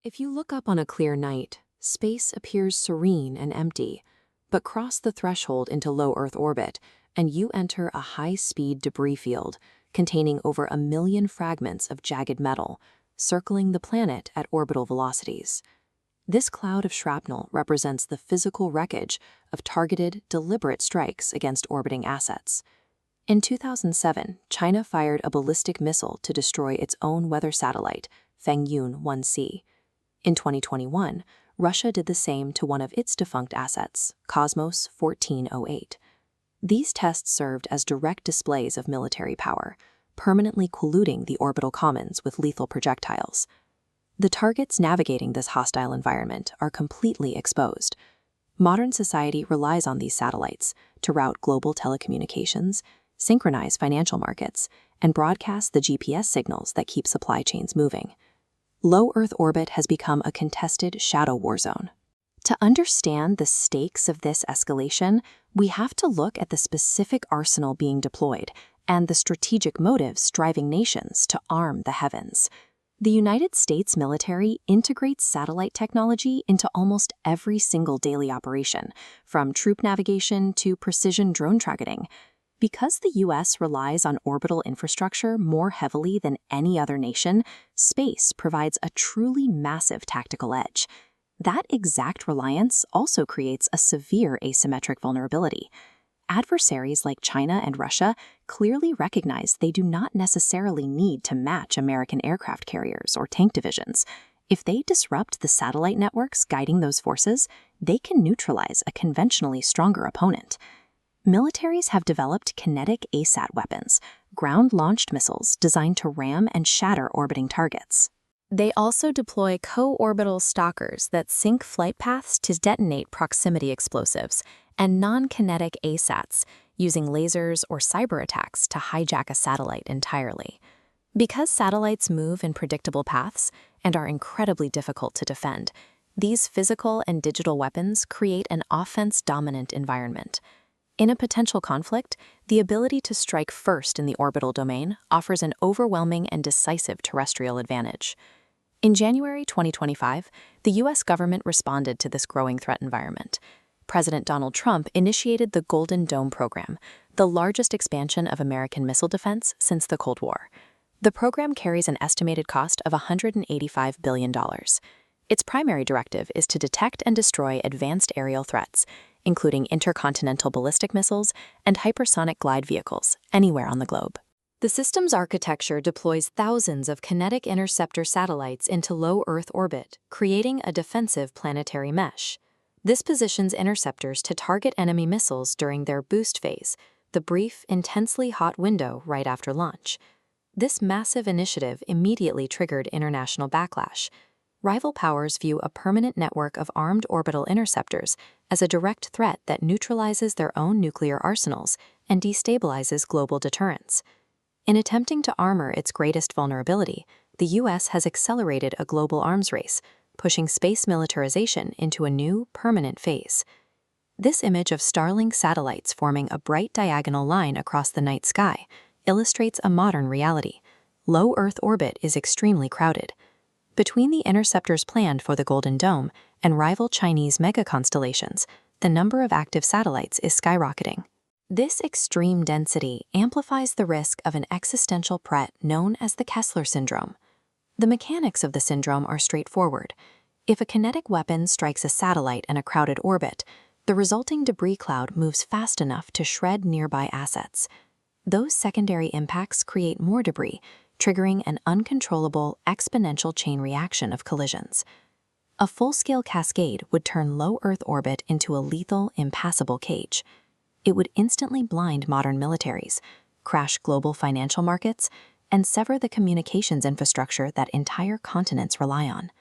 If you look up on a clear night, space appears serene and empty, but cross the threshold into low Earth orbit, and you enter a high-speed debris field containing over 1 million fragments of jagged metal, circling the planet at orbital velocities. This cloud of shrapnel represents the physical wreckage of targeted, deliberate strikes against orbiting assets. In 2007, China fired a ballistic missile to destroy its own weather satellite, Fengyun 1C. In 2021, Russia did the same to one of its defunct assets, Cosmos 1408. These tests served as direct displays of military power, permanently colluding the orbital commons with lethal projectiles. The targets navigating this hostile environment are completely exposed. Modern society relies on these satellites to route global telecommunications, synchronize financial markets, and broadcast the GPS signals that keep supply chains moving. Low Earth orbit has become a contested shadow war zone. To understand the stakes of this escalation, we have to look at the specific arsenal being deployed and the strategic motives driving nations to arm the heavens. The United States military integrates satellite technology into almost every single daily operation, from troop navigation to precision drone targeting. Because the U.S. relies on orbital infrastructure more heavily than any other nation, space provides a truly massive tactical edge. That exact reliance also creates a severe asymmetric vulnerability. Adversaries like China and Russia clearly recognize they do not necessarily need to match American aircraft carriers or tank divisions. If they disrupt the satellite networks guiding those forces, they can neutralize a conventionally stronger opponent. Militaries have developed kinetic ASAT weapons, ground-launched missiles designed to ram and shatter orbiting targets. They also deploy co-orbital stalkers that sync flight paths to detonate proximity explosives, and non-kinetic ASATs, using lasers or cyber attacks to hijack a satellite entirely. Because satellites move in predictable paths and are incredibly difficult to defend, these physical and digital weapons create an offense-dominant environment. In a potential conflict, the ability to strike first in the orbital domain offers an overwhelming and decisive terrestrial advantage. In January 2025, the U.S. government responded to this growing threat environment. President Donald Trump initiated the Golden Dome program, the largest expansion of American missile defense since the Cold War. The program carries an estimated cost of $185 billion. Its primary directive is to detect and destroy advanced aerial threats, including intercontinental ballistic missiles and hypersonic glide vehicles, anywhere on the globe. The system's architecture deploys thousands of kinetic interceptor satellites into low Earth orbit, creating a defensive planetary mesh. This positions interceptors to target enemy missiles during their boost phase, the brief, intensely hot window right after launch. This massive initiative immediately triggered international backlash. Rival powers view a permanent network of armed orbital interceptors as a direct threat that neutralizes their own nuclear arsenals and destabilizes global deterrence. In attempting to armor its greatest vulnerability, the U.S. has accelerated a global arms race, pushing space militarization into a new, permanent phase. This image of Starlink satellites forming a bright diagonal line across the night sky illustrates a modern reality. Low Earth orbit is extremely crowded. Between the interceptors planned for the Golden Dome and rival Chinese mega-constellations, the number of active satellites is skyrocketing. This extreme density amplifies the risk of an existential threat known as the Kessler syndrome. The mechanics of the syndrome are straightforward. If a kinetic weapon strikes a satellite in a crowded orbit, the resulting debris cloud moves fast enough to shred nearby assets. Those secondary impacts create more debris, triggering an uncontrollable, exponential chain reaction of collisions. A full-scale cascade would turn low Earth orbit into a lethal, impassable cage. It would instantly blind modern militaries, crash global financial markets, and sever the communications infrastructure that entire continents rely on.